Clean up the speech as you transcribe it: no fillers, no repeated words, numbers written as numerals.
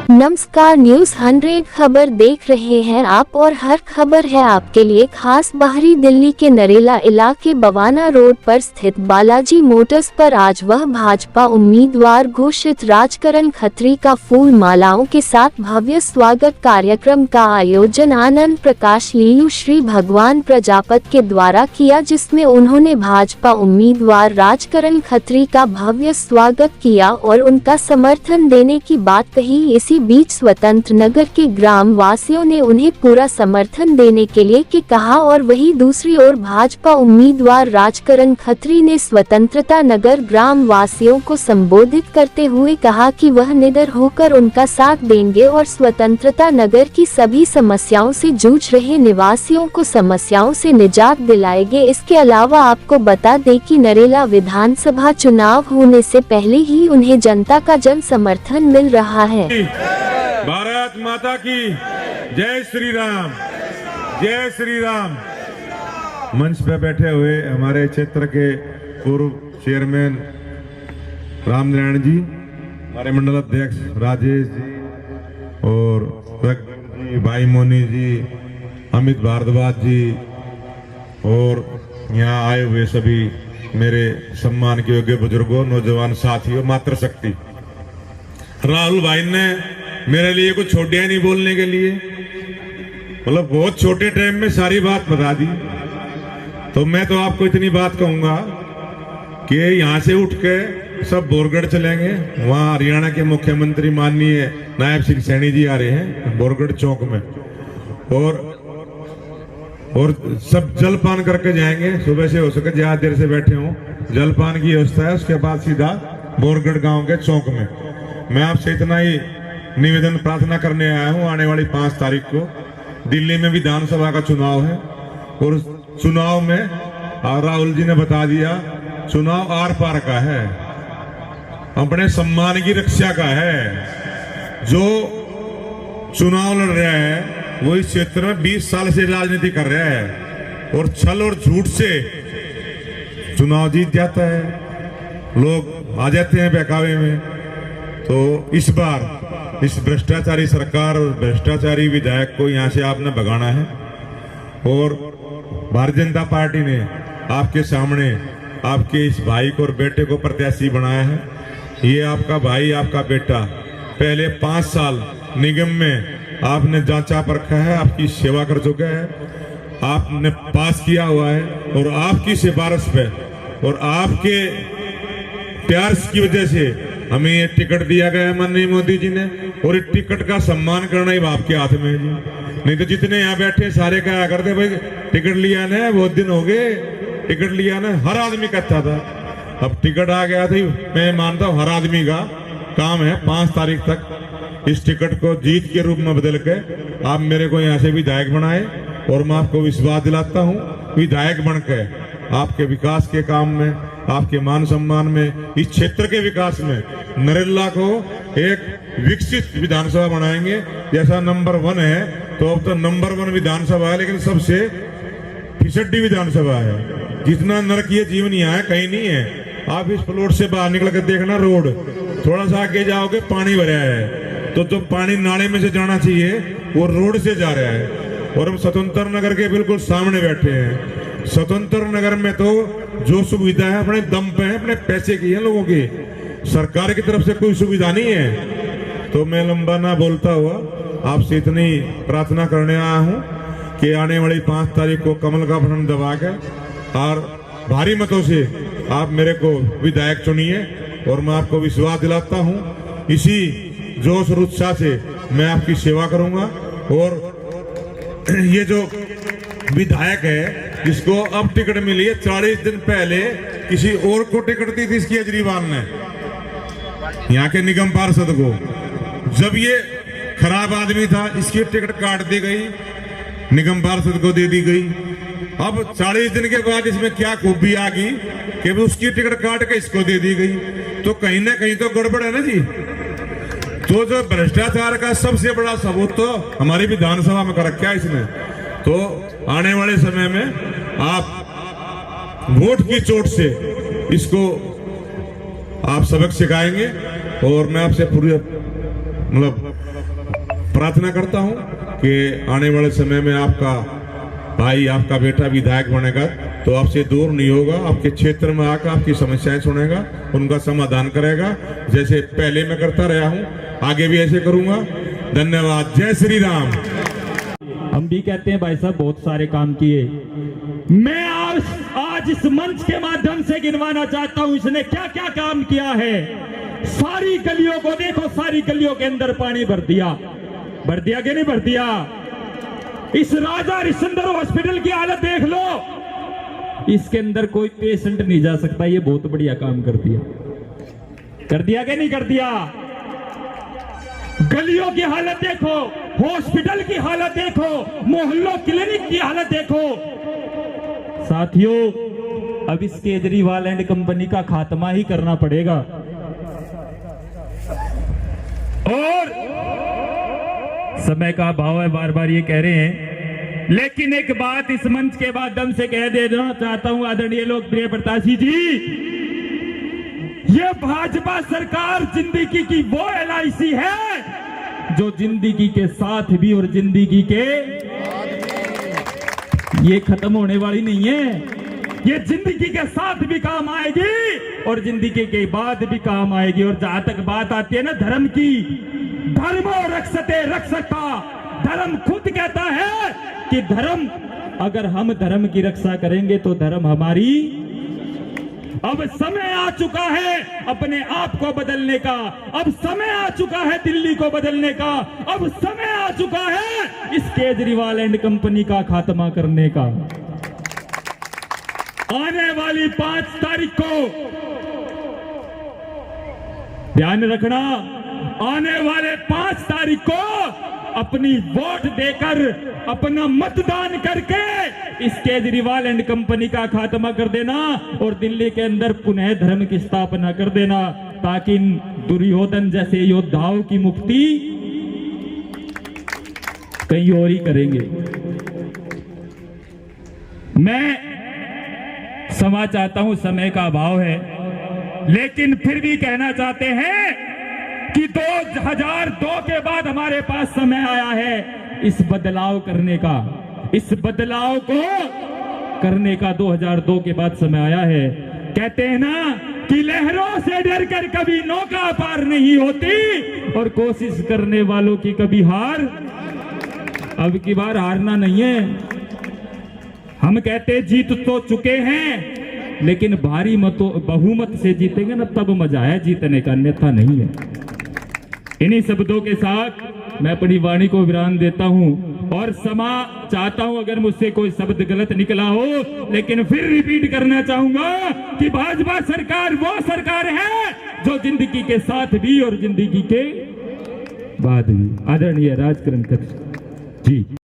नमस्कार, न्यूज 100 खबर देख रहे हैं आप और हर खबर है आपके लिए खास। बाहरी दिल्ली के नरेला इलाके बवाना रोड पर स्थित बालाजी मोटर्स पर आज वह भाजपा उम्मीदवार घोषित राजकरण खत्री का फूल मालाओं के साथ भव्य स्वागत कार्यक्रम का आयोजन आनंद प्रकाश लीलू श्री भगवान प्रजापत के द्वारा किया, जिसमें उन्होंने भाजपा उम्मीदवार राजकरण खत्री का भव्य स्वागत किया और उनका समर्थन देने की बात कही। इसी बीच स्वतंत्र नगर के ग्राम वासियों ने उन्हें पूरा समर्थन देने के लिए के कहा और वहीं दूसरी ओर भाजपा उम्मीदवार राजकरण खत्री ने स्वतंत्रता नगर ग्राम वासियों को संबोधित करते हुए कहा कि वह निडर होकर उनका साथ देंगे और स्वतंत्रता नगर की सभी समस्याओं से जूझ रहे निवासियों को समस्याओं से निजात दिलाएंगे। इसके अलावा आपको बता दें कि नरेला विधानसभा चुनाव होने से पहले ही उन्हें जनता का जन समर्थन मिल रहा है। भारत माता की जय श्री राम, जय श्री राम। मंच पे बैठे हुए हमारे क्षेत्र के पूर्व चेयरमैन रामनारायण जी, हमारे मंडल अध्यक्ष राजेश जी और जी, भाई मोनी जी, अमित भारद्वाज जी और यहाँ आए हुए सभी मेरे सम्मान के योग्य बुजुर्गों, नौजवान साथियों, मातृशक्ति। राहुल भाई ने मेरे लिए कुछ छोड़िया नहीं बोलने के लिए, मतलब बहुत छोटे टाइम में सारी बात बता दी। तो मैं तो आपको इतनी बात कहूंगा कि यहाँ से उठ के सब बोरगढ़ चलेंगे। वहाँ हरियाणा के मुख्यमंत्री माननीय नायब सिंह सैनी जी आ रहे हैं बोरगढ़ चौक में, और सब जलपान करके जाएंगे। सुबह से हो सके ज्यादा देर से बैठे हों, जलपान की व्यवस्था है। उसके बाद सीधा बोरगढ़ गांव के चौक में। मैं आपसे इतना ही निवेदन प्रार्थना करने आया हूं। आने वाली 5 तारीख को दिल्ली में विधानसभा का चुनाव है और चुनाव में राहुल जी ने बता दिया, चुनाव आर पार का है, अपने सम्मान की रक्षा का है। जो चुनाव लड़ रहा है वो इस क्षेत्र में 20 साल से राजनीति कर रहा है और छल और झूठ से चुनाव जीत जाता है, लोग आ जाते हैं बहकावे में। तो इस बार इस भ्रष्टाचारी सरकार और भ्रष्टाचारी विधायक को यहाँ से आपने भगाना है और भारतीय जनता पार्टी ने आपके सामने आपके इस भाई को और बेटे को प्रत्याशी बनाया है। ये आपका भाई, आपका बेटा पहले 5 साल निगम में आपने जांचा परखा है, आपकी सेवा कर चुका है, आपने पास किया हुआ है और आपकी सिफारिश पे और आपके प्यार की वजह से हमें ये टिकट दिया गया है माननीय मोदी जी ने, और इस टिकट का सम्मान करना ही आपके हाथ में है जी। नहीं तो जितने यहाँ बैठे सारे कहा करते भाई टिकट लिया ना, बहुत दिन हो गए टिकट लिया ना, हर आदमी कहता था। अब टिकट आ गया था, मैं मानता हूँ हर आदमी का काम है 5 तारीख तक इस टिकट को जीत के रूप में बदल के आप मेरे को यहाँ से विधायक बनाए। और मैं आपको विश्वास दिलाता हूँ विधायक बन के आपके विकास के काम में, आपके मान सम्मान में, इस क्षेत्र के विकास में नरेला को एक विकसित विधानसभा बनाएंगे। जैसा नंबर 1 है तो अब तो नंबर 1 विधानसभा है, लेकिन सबसे फिसड्डी विधानसभा है। जितना नरकीय जीवन यहाँ है कहीं नहीं है। आप इस प्लॉट से बाहर निकल कर देखना, रोड थोड़ा सा आगे जाओगे पानी भरा है, तो जो पानी नाले में से जाना चाहिए वो रोड से जा रहा है। और हम स्वतंत्र नगर के बिल्कुल सामने बैठे हैं। स्वतंत्र नगर में तो जो सुविधा है अपने दम पे है, अपने पैसे की है लोगों की, सरकार की तरफ से कोई सुविधा नहीं है। तो मैं लंबा ना बोलता हुआ आपसे इतनी प्रार्थना करने आया हूँ कि आने वाली 5 तारीख को कमल का बटन दबा के और भारी मतों से आप मेरे को विधायक चुनिए। और मैं आपको विश्वास दिलाता हूँ इसी जोश और उत्साह से मैं आपकी सेवा करूंगा। और ये जो विधायक है जिसको अब टिकट मिली है, 40 दिन पहले किसी और को टिकट दी थी इसकी केजरीवाल ने, यहाँ के निगम पार्षद को। जब ये खराब आदमी था इसकी टिकट काट दी गई, निगम पार्षद को दे दी गई। अब 40 दिन के बाद इसमें क्या खूबी आ गई कि उसकी टिकट काट के इसको दे दी गई। तो कहीं ना कहीं तो गड़बड़ है ना जी। तो जो भ्रष्टाचार का सबसे बड़ा सबूत तो हमारी विधानसभा में कर रखा है इसने। तो आने वाले समय में आप वोट की चोट से इसको आप सबक सिखाएंगे। और मैं आपसे पूरी मतलब प्रार्थना करता हूं कि आने वाले समय में आपका भाई, आपका बेटा विधायक बनेगा तो आपसे दूर नहीं होगा, आपके क्षेत्र में आकर आपकी समस्याएं सुनेगा, उनका समाधान करेगा। जैसे पहले मैं करता रहा हूं, आगे भी ऐसे करूंगा। धन्यवाद। जय श्री राम। हम भी कहते हैं भाई साहब बहुत सारे काम किए। मैं आज इस मंच के माध्यम से गिनवाना चाहता हूं इसने क्या क्या काम किया है। सारी गलियों को देखो, सारी गलियों के अंदर पानी भर दिया कि नहीं भर दिया। इस राजा हरिश्चंद्र हॉस्पिटल की हालत देख लो, इसके अंदर कोई पेशेंट नहीं जा सकता। ये बहुत बढ़िया काम कर दिया कि नहीं कर दिया। गलियों की हालत देखो, हॉस्पिटल की हालत देखो, मोहल्लों क्लिनिक की हालत देखो। साथियों, अब इस केजरीवाल एंड कंपनी का खात्मा ही करना पड़ेगा। और समय का अभाव है, बार बार ये कह रहे हैं, लेकिन एक बात इस मंच के माध्यम से कह देना चाहता हूं आदरणीय लोकप्रिय प्रत्याशी जी, ये भाजपा सरकार जिंदगी की वो LIC है जो जिंदगी के साथ भी और जिंदगी के ये खत्म होने वाली नहीं है। ये जिंदगी के साथ भी काम आएगी और जिंदगी के बाद भी काम आएगी। और जहां तक बात आती है ना धर्म की, धर्मो रक्षते रक्षता, धर्म खुद कहता है कि धर्म, अगर हम धर्म की रक्षा करेंगे तो धर्म हमारी। अब समय आ चुका है अपने आप को बदलने का, अब समय आ चुका है दिल्ली को बदलने का, अब समय आ चुका है इस केजरीवाल एंड कंपनी का खात्मा करने का। आने वाली 5 तारीख को ध्यान रखना, आने वाले 5 तारीख को अपनी वोट देकर, अपना मतदान करके इस केजरीवाल एंड कंपनी का खात्मा कर देना और दिल्ली के अंदर पुनः धर्म की स्थापना कर देना, ताकि इन दुर्योधन जैसे योद्धाओं की मुक्ति कहीं और ही करेंगे। मैं क्षमा चाहता हूं, समय का अभाव है, लेकिन फिर भी कहना चाहते हैं कि 2002 के बाद हमारे पास समय आया है इस बदलाव करने का, इस बदलाव को करने का 2002 के बाद समय आया है। कहते हैं ना कि लहरों से डरकर कभी नौका पार नहीं होती और कोशिश करने वालों की कभी हार। अब की बार हारना नहीं है। हम कहते जीत तो चुके हैं, लेकिन भारी बहुमत से जीतेंगे ना तब मजा है जीतने का, अन्यथा नहीं है। इन्हीं शब्दों के साथ मैं अपनी वाणी को विराम देता हूं और क्षमा चाहता हूं अगर मुझसे कोई शब्द गलत निकला हो, लेकिन फिर रिपीट करना चाहूंगा कि भाजपा सरकार वो सरकार है जो जिंदगी के साथ भी और जिंदगी के बाद भी। आदरणीय राजकरण जी।